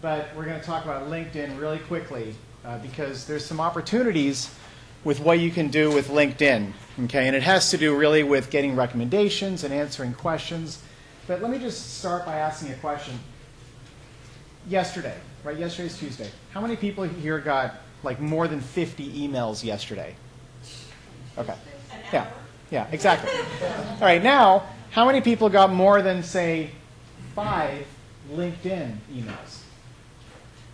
but we're going to talk about LinkedIn really quickly because there's some opportunities with what you can do with LinkedIn. Okay, and it has to do really with getting recommendations and answering questions. But let me just start by asking a question. Yesterday, right? Yesterday's Tuesday. How many people here got like more than 50 emails yesterday? Okay. Yeah. Yeah, exactly. All right, now, how many people got more than, say, 5 LinkedIn emails?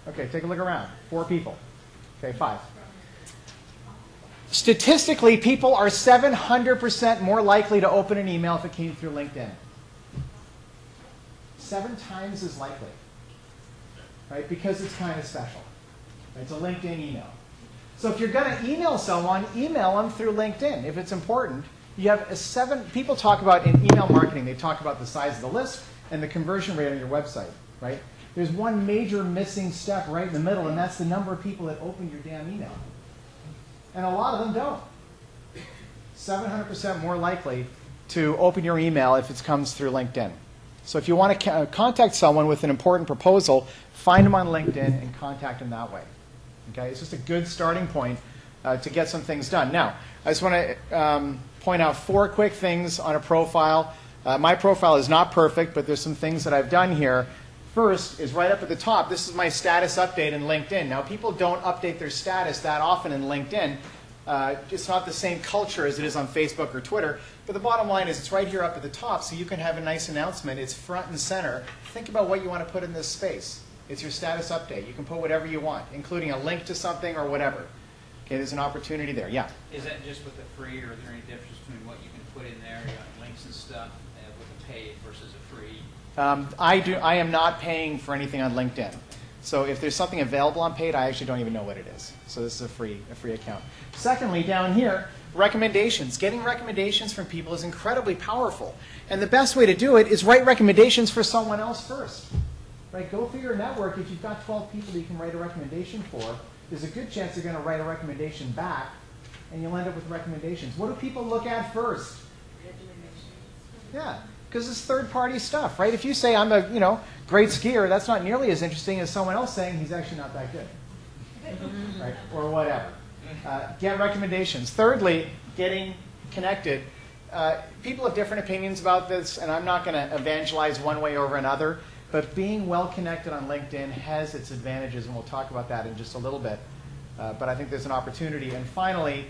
Okay, take a look around. 4 people. Okay, 5. Statistically, people are 700% more likely to open an email if it came through LinkedIn. 7 times as likely. Right? Because it's kind of special. It's a LinkedIn email. So if you're going to email someone, email them through LinkedIn. If it's important, you have a 7. People talk about in email marketing, they talk about the size of the list and the conversion rate on your website. Right? There's one major missing step right in the middle, and that's the number of people that open your damn email. And a lot of them don't. 700% more likely to open your email if it comes through LinkedIn. So if you want to contact someone with an important proposal, find them on LinkedIn and contact them that way. Okay? It's just a good starting point to get some things done. Now, I just want to point out 4 quick things on a profile. My profile is not perfect, but there's some things that I've done here. First is right up at the top. This is my status update in LinkedIn. Now, people don't update their status that often in LinkedIn. It's not the same culture as it is on Facebook or Twitter. But the bottom line is it's right here up at the top, so you can have a nice announcement. It's front and center. Think about what you want to put in this space. It's your status update. You can put whatever you want, including a link to something or whatever. Okay, there's an opportunity there. Yeah? Is that just with the free, or is there any difference between what you can put in there, you got links and stuff, with a paid versus a free? I am not paying for anything on LinkedIn. So if there's something available on paid, I actually don't even know what it is. So this is a free account. Secondly, down here, recommendations. Getting recommendations from people is incredibly powerful. And the best way to do it is write recommendations for someone else first. Right? Go through your network. If you've got 12 people that you can write a recommendation for, there's a good chance they're going to write a recommendation back, and you'll end up with recommendations. What do people look at first? Yeah. Because it's third-party stuff, right? If you say I'm a great skier, that's not nearly as interesting as someone else saying he's actually not that good, right? Or whatever. Get recommendations. Thirdly, getting connected. People have different opinions about this, and I'm not going to evangelize one way over another. But being well connected on LinkedIn has its advantages, and we'll talk about that in just a little bit. But I think there's an opportunity. And finally,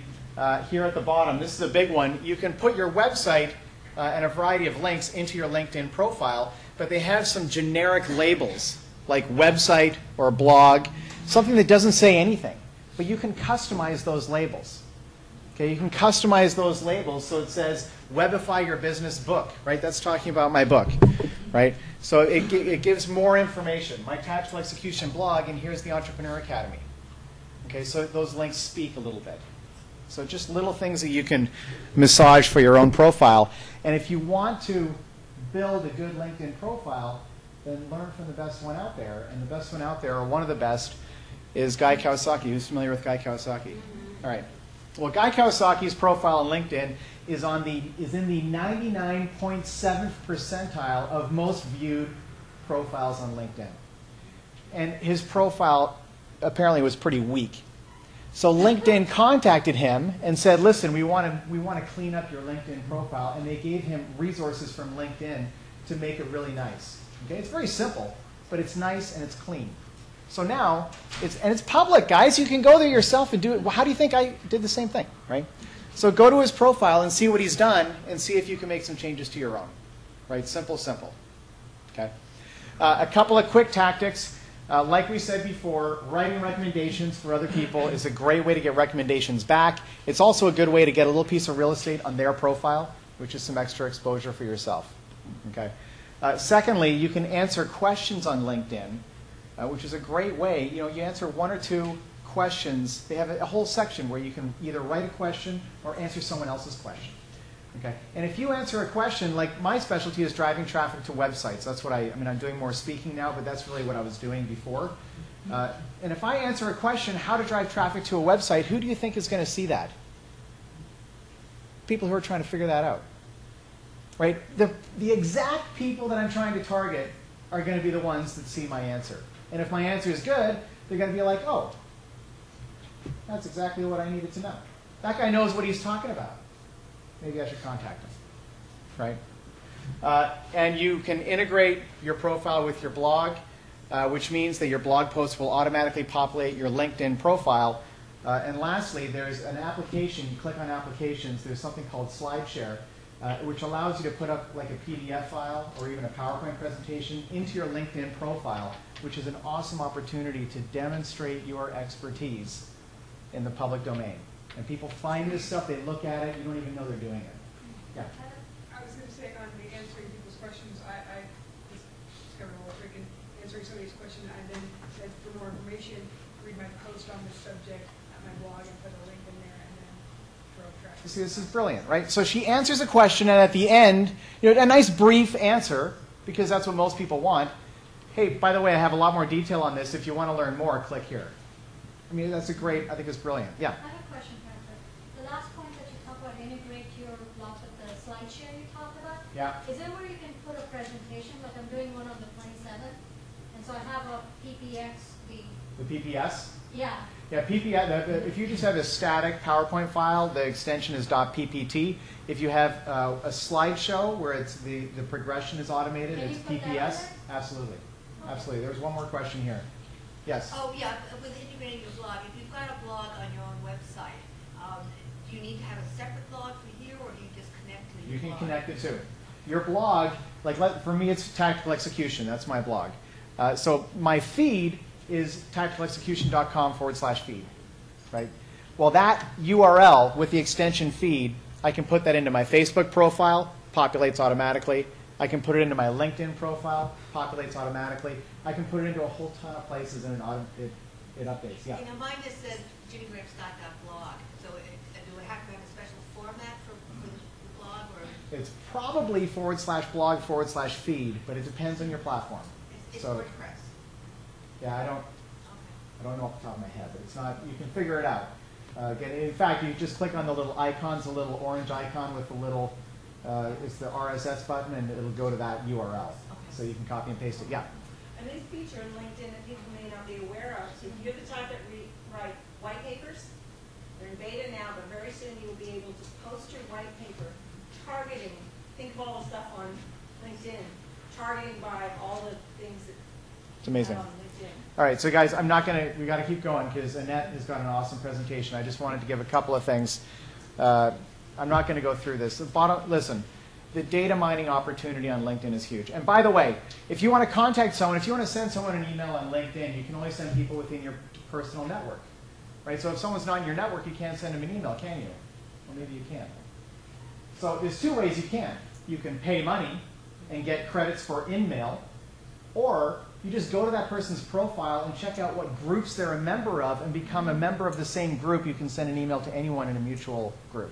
here at the bottom, this is a big one. You can put your website and a variety of links into your LinkedIn profile, but they have some generic labels like website or blog, something that doesn't say anything. But you can customize those labels. Okay, you can customize those labels so it says Webify Your Business Book, right? That's talking about my book, right? So it gives more information. My Tactical Execution blog, and here's the Entrepreneur Academy. Okay, so those links speak a little bit. So just little things that you can massage for your own profile. And if you want to build a good LinkedIn profile, then learn from the best one out there. And the best one out there, or one of the best, is Guy Kawasaki. Who's familiar with Guy Kawasaki? All right. Well, Guy Kawasaki's profile on LinkedIn is in the 99.7th percentile of most viewed profiles on LinkedIn. And his profile apparently was pretty weak. So LinkedIn contacted him and said, listen, we want to clean up your LinkedIn profile. And they gave him resources from LinkedIn to make it really nice. Okay? It's very simple, but it's nice and it's clean. So now, it's public, guys. You can go there yourself and do it. Well, how do you think I did the same thing, right? So go to his profile and see what he's done and see if you can make some changes to your own. Right? Simple, simple. Okay? A couple of quick tactics. Like we said before, writing recommendations for other people is a great way to get recommendations back. It's also a good way to get a little piece of real estate on their profile, which is some extra exposure for yourself. Okay? Secondly, you can answer questions on LinkedIn, which is a great way. You answer 1 or 2 questions. They have a whole section where you can either write a question or answer someone else's question. Okay? And if you answer a question, like my specialty is driving traffic to websites. That's what I'm doing more speaking now, but that's really what I was doing before. And if I answer a question, how to drive traffic to a website, who do you think is going to see that? People who are trying to figure that out. Right? The exact people that I'm trying to target are going to be the ones that see my answer. And if my answer is good, they're going to be like, oh, that's exactly what I needed to know. That guy knows what he's talking about. Maybe I should contact him, right? And you can integrate your profile with your blog, which means that your blog post will automatically populate your LinkedIn profile. And lastly, there's an application. You click on applications. There's something called SlideShare, which allows you to put up like a PDF file or even a PowerPoint presentation into your LinkedIn profile, which is an awesome opportunity to demonstrate your expertise in the public domain. And people find this stuff, they look at it, you don't even know they're doing it. Yeah? I was going to say on the answering people's questions, I just discovered a little trick in answering somebody's question. I then said for more information, read my post on this subject at my blog and put a link in there and then throw a track. See, this is brilliant, right? So she answers a question, and at the end, you know, a nice brief answer, because that's what most people want. Hey, by the way, I have a lot more detail on this. If you want to learn more, click here. I mean, that's a great, I think it's brilliant. Yeah? I have a question, Patrick. The last point that you talked about, integrate your blog with the SlideShare you talked about. Yeah. Is there where you can put a presentation? Like I'm doing one on the 27th, and so I have a PPX. The PPS? Yeah. Yeah, PPS, if you just have a static PowerPoint file, the extension is .ppt. If you have a slideshow where it's the progression is automated, Can it's you put that PPS. on Absolutely. Okay. Absolutely. There's one more question here. Yes? Oh, yeah, with integrating your blog, if you've got a blog on your own website, do you need to have a separate blog for here, or do you just connect to your You can blog? connect it to. Your blog, like for me, it's Tactical Execution. That's my blog. So my feed is tacticalexecution.com/feed, right? Well, that URL with the extension feed, I can put that into my Facebook profile, populates automatically. I can put it into my LinkedIn profile, populates automatically. I can put it into a whole ton of places, and it updates. Yeah. You know, mine just says jimmygrahamscott.blog. So do I have to have a special format for the blog, or It's probably /blog/feed, but it depends on your platform. it's So- WordPress? Yeah, I don't know off the top of my head, but it's not. You can figure it out. Again, in fact, you just click on the little icons, the little orange icon with the little. It's the RSS button, and it'll go to that URL. So you can copy and paste it. Yeah. A new feature in LinkedIn that people may not be aware of. So if you're the type that write white papers, they're in beta now, but very soon you will be able to post your white paper targeting. Think of all the stuff on LinkedIn, targeting by all the things that It's amazing. are on LinkedIn. All right, so guys, we got to keep going because Annette has got an awesome presentation. I just wanted to give a couple of things. I'm not going to go through this. Listen, the data mining opportunity on LinkedIn is huge. And by the way, if you want to contact someone, if you want to send someone an email on LinkedIn, you can only send people within your personal network, right? So if someone's not in your network, you can't send them an email, can you? Or maybe you can. So there's two ways you can. You can pay money and get credits for in-mail, or you just go to that person's profile and check out what groups they're a member of and become a member of the same group. You can send an email to anyone in a mutual group.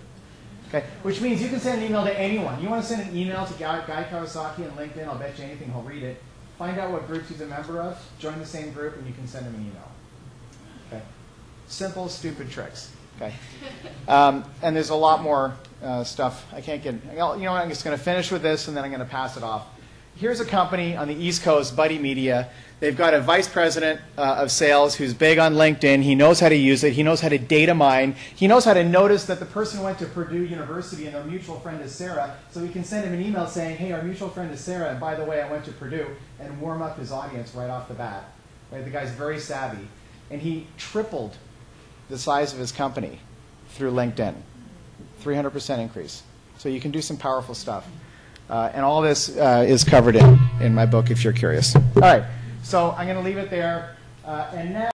Okay? Which means you can send an email to anyone. You want to send an email to Guy Kawasaki on LinkedIn, I'll bet you anything he'll read it. Find out what groups he's a member of, join the same group, and you can send him an email. Okay? Simple, stupid tricks. Okay? And there's a lot more stuff. I can't get, you know what, I'm just going to finish with this, and then I'm going to pass it off. Here's a company on the East Coast, Buddy Media. They've got a vice president of sales who's big on LinkedIn. He knows how to use it. He knows how to data mine. He knows how to notice that the person went to Purdue University and their mutual friend is Sarah, so he can send him an email saying, hey, our mutual friend is Sarah, and by the way, I went to Purdue, and warm up his audience right off the bat. Right? The guy's very savvy. And he tripled the size of his company through LinkedIn. 300% increase. So you can do some powerful stuff. And all this is covered in my book if you're curious. All right, so I'm going to leave it there. And now